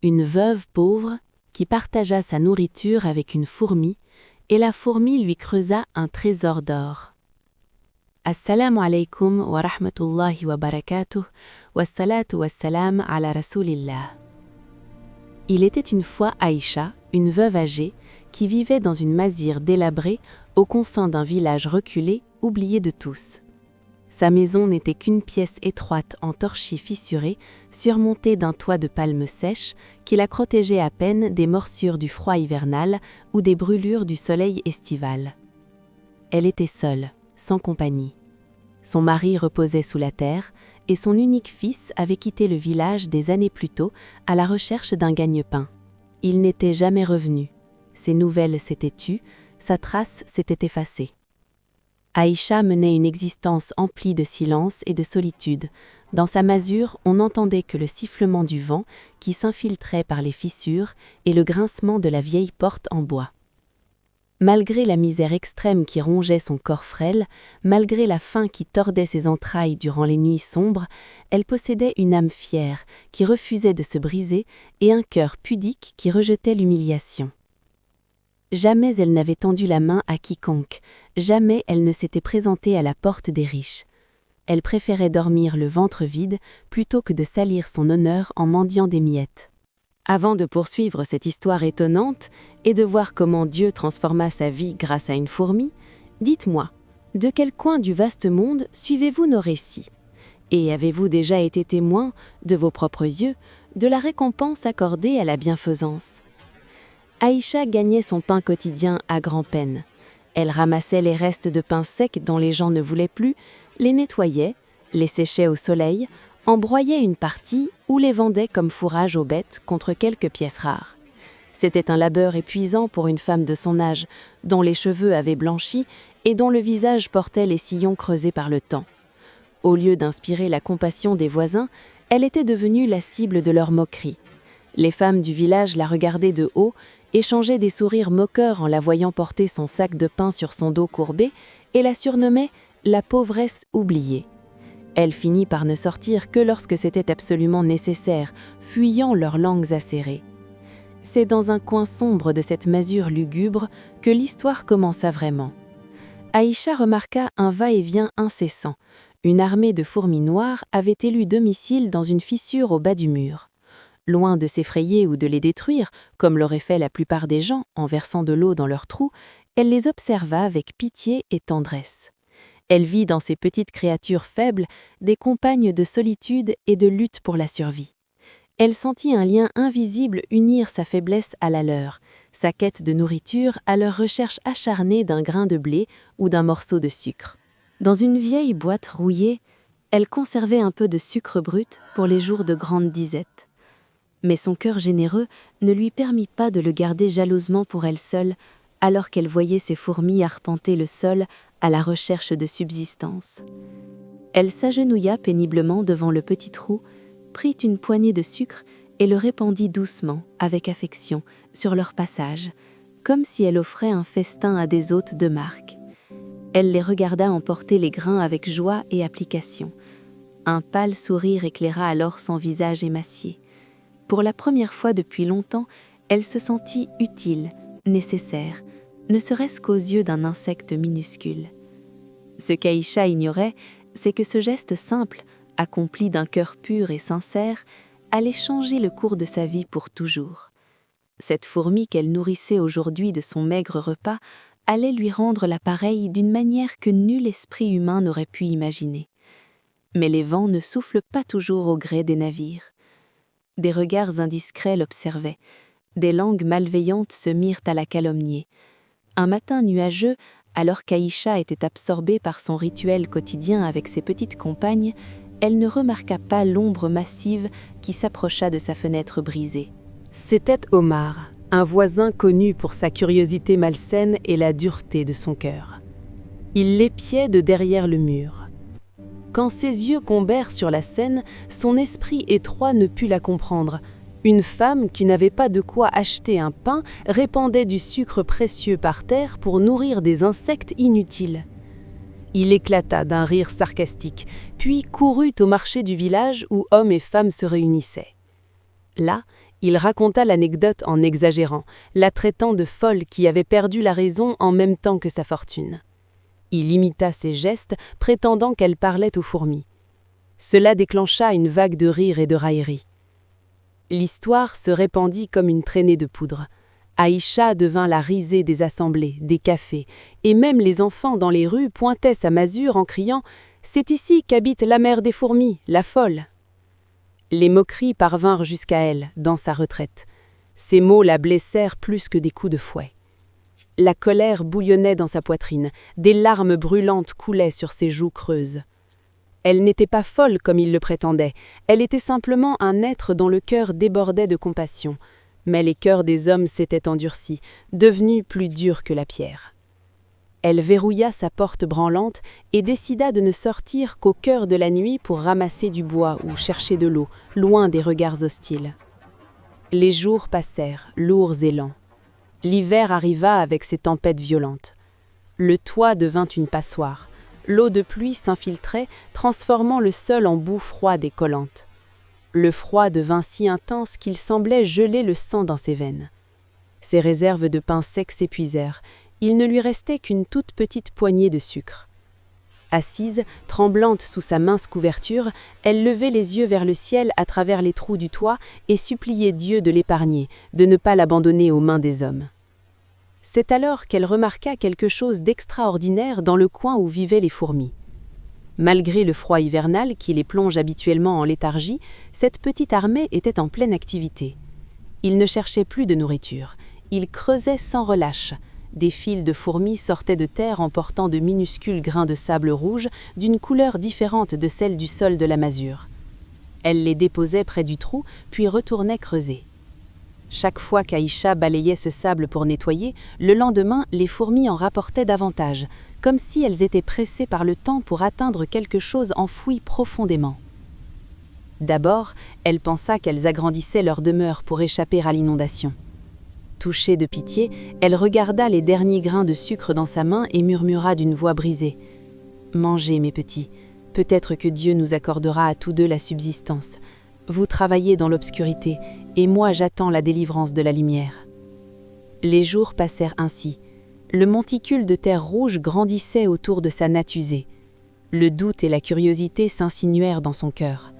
une veuve pauvre qui partagea sa nourriture avec une fourmi, et la fourmi lui creusa un trésor d'or. Assalamu alaikum wa rahmatullahi wa barakatuh, wa salatu wa salam ala rasulillah. Il était une fois Aïcha, une veuve âgée, qui vivait dans une masure délabrée aux confins d'un village reculé, oublié de tous. Sa maison n'était qu'une pièce étroite en torchis fissuré, surmontée d'un toit de palmes sèches, qui la protégeait à peine des morsures du froid hivernal ou des brûlures du soleil estival. Elle était seule, sans compagnie. Son mari reposait sous la terre, et son unique fils avait quitté le village des années plus tôt à la recherche d'un gagne-pain. Il n'était jamais revenu. Ses nouvelles s'étaient tues, sa trace s'était effacée. Aïcha menait une existence emplie de silence et de solitude. Dans sa masure, on n'entendait que le sifflement du vent qui s'infiltrait par les fissures et le grincement de la vieille porte en bois. Malgré la misère extrême qui rongeait son corps frêle, malgré la faim qui tordait ses entrailles durant les nuits sombres, elle possédait une âme fière qui refusait de se briser et un cœur pudique qui rejetait l'humiliation. Jamais elle n'avait tendu la main à quiconque, jamais elle ne s'était présentée à la porte des riches. Elle préférait dormir le ventre vide plutôt que de salir son honneur en mendiant des miettes. Avant de poursuivre cette histoire étonnante et de voir comment Dieu transforma sa vie grâce à une fourmi, dites-moi, de quel coin du vaste monde suivez-vous nos récits? Et avez-vous déjà été témoin, de vos propres yeux, de la récompense accordée à la bienfaisance? Aïcha gagnait son pain quotidien à grand-peine. Elle ramassait les restes de pain sec dont les gens ne voulaient plus, les nettoyait, les séchait au soleil, en broyait une partie ou les vendait comme fourrage aux bêtes contre quelques pièces rares. C'était un labeur épuisant pour une femme de son âge, dont les cheveux avaient blanchi et dont le visage portait les sillons creusés par le temps. Au lieu d'inspirer la compassion des voisins, elle était devenue la cible de leurs moqueries. Les femmes du village la regardaient de haut, échangeaient des sourires moqueurs en la voyant porter son sac de pain sur son dos courbé et la surnommaient « la pauvresse oubliée ». Elle finit par ne sortir que lorsque c'était absolument nécessaire, fuyant leurs langues acérées. C'est dans un coin sombre de cette masure lugubre que l'histoire commença vraiment. Aïcha remarqua un va-et-vient incessant. Une armée de fourmis noires avait élu domicile dans une fissure au bas du mur. Loin de s'effrayer ou de les détruire, comme l'auraient fait la plupart des gens en versant de l'eau dans leurs trous, elle les observa avec pitié et tendresse. Elle vit dans ces petites créatures faibles des compagnes de solitude et de lutte pour la survie. Elle sentit un lien invisible unir sa faiblesse à la leur, sa quête de nourriture à leur recherche acharnée d'un grain de blé ou d'un morceau de sucre. Dans une vieille boîte rouillée, elle conservait un peu de sucre brut pour les jours de grande disette. Mais son cœur généreux ne lui permit pas de le garder jalousement pour elle seule, alors qu'elle voyait ses fourmis arpenter le sol à la recherche de subsistance. Elle s'agenouilla péniblement devant le petit trou, prit une poignée de sucre et le répandit doucement, avec affection, sur leur passage, comme si elle offrait un festin à des hôtes de marque. Elle les regarda emporter les grains avec joie et application. Un pâle sourire éclaira alors son visage émacié. Pour la première fois depuis longtemps, elle se sentit utile, nécessaire, ne serait-ce qu'aux yeux d'un insecte minuscule. Ce qu'Aïcha ignorait, c'est que ce geste simple, accompli d'un cœur pur et sincère, allait changer le cours de sa vie pour toujours. Cette fourmi qu'elle nourrissait aujourd'hui de son maigre repas allait lui rendre l'appareil d'une manière que nul esprit humain n'aurait pu imaginer. Mais les vents ne soufflent pas toujours au gré des navires. Des regards indiscrets l'observaient, des langues malveillantes se mirent à la calomnier. Un matin nuageux, alors qu'Aïcha était absorbée par son rituel quotidien avec ses petites compagnes, elle ne remarqua pas l'ombre massive qui s'approcha de sa fenêtre brisée. C'était Omar, un voisin connu pour sa curiosité malsaine et la dureté de son cœur. Il l'épiait de derrière le mur. Quand ses yeux tombèrent sur la scène, son esprit étroit ne put la comprendre. Une femme qui n'avait pas de quoi acheter un pain répandait du sucre précieux par terre pour nourrir des insectes inutiles. Il éclata d'un rire sarcastique, puis courut au marché du village où hommes et femmes se réunissaient. Là, Il raconta l'anecdote en exagérant, la traitant de folle qui avait perdu la raison en même temps que sa fortune. Il imita ses gestes, prétendant qu'elle parlait aux fourmis. Cela déclencha une vague de rire et de raillerie. L'histoire se répandit comme une traînée de poudre. Aïcha devint la risée des assemblées, des cafés, et même les enfants dans les rues pointaient sa masure en criant « C'est ici qu'habite la mère des fourmis, la folle !» Les moqueries parvinrent jusqu'à elle, dans sa retraite. Ces mots la blessèrent plus que des coups de fouet. La colère bouillonnait dans sa poitrine, des larmes brûlantes coulaient sur ses joues creuses. Elle n'était pas folle comme il le prétendait, elle était simplement un être dont le cœur débordait de compassion. Mais les cœurs des hommes s'étaient endurcis, devenus plus durs que la pierre. Elle verrouilla sa porte branlante et décida de ne sortir qu'au cœur de la nuit pour ramasser du bois ou chercher de l'eau, loin des regards hostiles. Les jours passèrent, lourds et lents. L'hiver arriva avec ses tempêtes violentes. Le toit devint une passoire. L'eau de pluie s'infiltrait, transformant le sol en boue froide et collante. Le froid devint si intense qu'il semblait geler le sang dans ses veines. Ses réserves de pain sec s'épuisèrent. Il ne lui restait qu'une toute petite poignée de sucre. Assise, tremblante sous sa mince couverture, elle levait les yeux vers le ciel à travers les trous du toit et suppliait Dieu de l'épargner, de ne pas l'abandonner aux mains des hommes. C'est alors qu'elle remarqua quelque chose d'extraordinaire dans le coin où vivaient les fourmis. Malgré le froid hivernal qui les plonge habituellement en léthargie, cette petite armée était en pleine activité. Ils ne cherchaient plus de nourriture, ils creusaient sans relâche. Des files de fourmis sortaient de terre en portant de minuscules grains de sable rouge d'une couleur différente de celle du sol de la masure. Elles les déposaient près du trou, puis retournaient creuser. Chaque fois qu'Aïcha balayait ce sable pour nettoyer, le lendemain, les fourmis en rapportaient davantage, comme si elles étaient pressées par le temps pour atteindre quelque chose enfoui profondément. D'abord, elle pensa qu'elles agrandissaient leur demeure pour échapper à l'inondation. Touchée de pitié, elle regarda les derniers grains de sucre dans sa main et murmura d'une voix brisée « Mangez, mes petits, peut-être que Dieu nous accordera à tous deux la subsistance. Vous travaillez dans l'obscurité, et moi j'attends la délivrance de la lumière. » Les jours passèrent ainsi. Le monticule de terre rouge grandissait autour de sa natte usée. Le doute et la curiosité s'insinuèrent dans son cœur.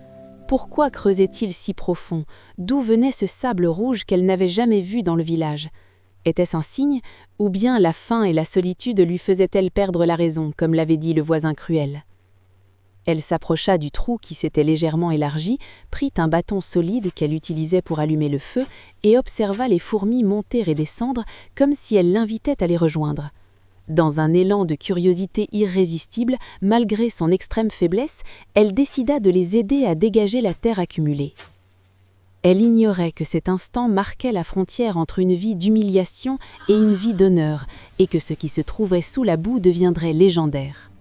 Pourquoi creusait-il si profond? D'où venait ce sable rouge qu'elle n'avait jamais vu dans le village? Était-ce un signe, ou bien la faim et la solitude lui faisaient-elles perdre la raison, comme l'avait dit le voisin cruel? Elle s'approcha du trou qui s'était légèrement élargi, prit un bâton solide qu'elle utilisait pour allumer le feu et observa les fourmis monter et descendre comme si elle l'invitait à les rejoindre. Dans un élan de curiosité irrésistible, malgré son extrême faiblesse, elle décida de les aider à dégager la terre accumulée. Elle ignorait que cet instant marquait la frontière entre une vie d'humiliation et une vie d'honneur, et que ce qui se trouvait sous la boue deviendrait légendaire.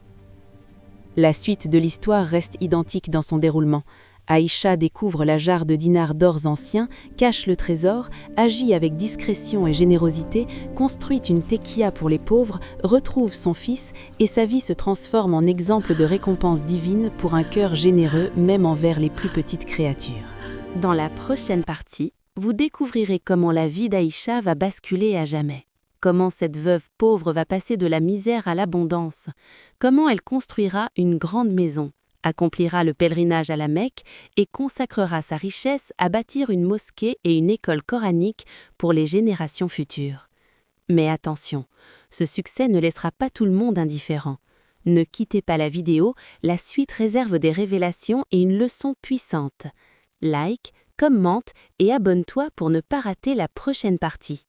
La suite de l'histoire reste identique dans son déroulement. Aïcha découvre la jarre de dinars d'or anciens, cache le trésor, agit avec discrétion et générosité, construit une tekia pour les pauvres, retrouve son fils et sa vie se transforme en exemple de récompense divine pour un cœur généreux même envers les plus petites créatures. Dans la prochaine partie, vous découvrirez comment la vie d'Aïcha va basculer à jamais. Comment cette veuve pauvre va passer de la misère à l'abondance. Comment elle construira une grande maison, accomplira le pèlerinage à la Mecque et consacrera sa richesse à bâtir une mosquée et une école coranique pour les générations futures. Mais attention, ce succès ne laissera pas tout le monde indifférent. Ne quittez pas la vidéo, la suite réserve des révélations et une leçon puissante. Like, commente et abonne-toi pour ne pas rater la prochaine partie.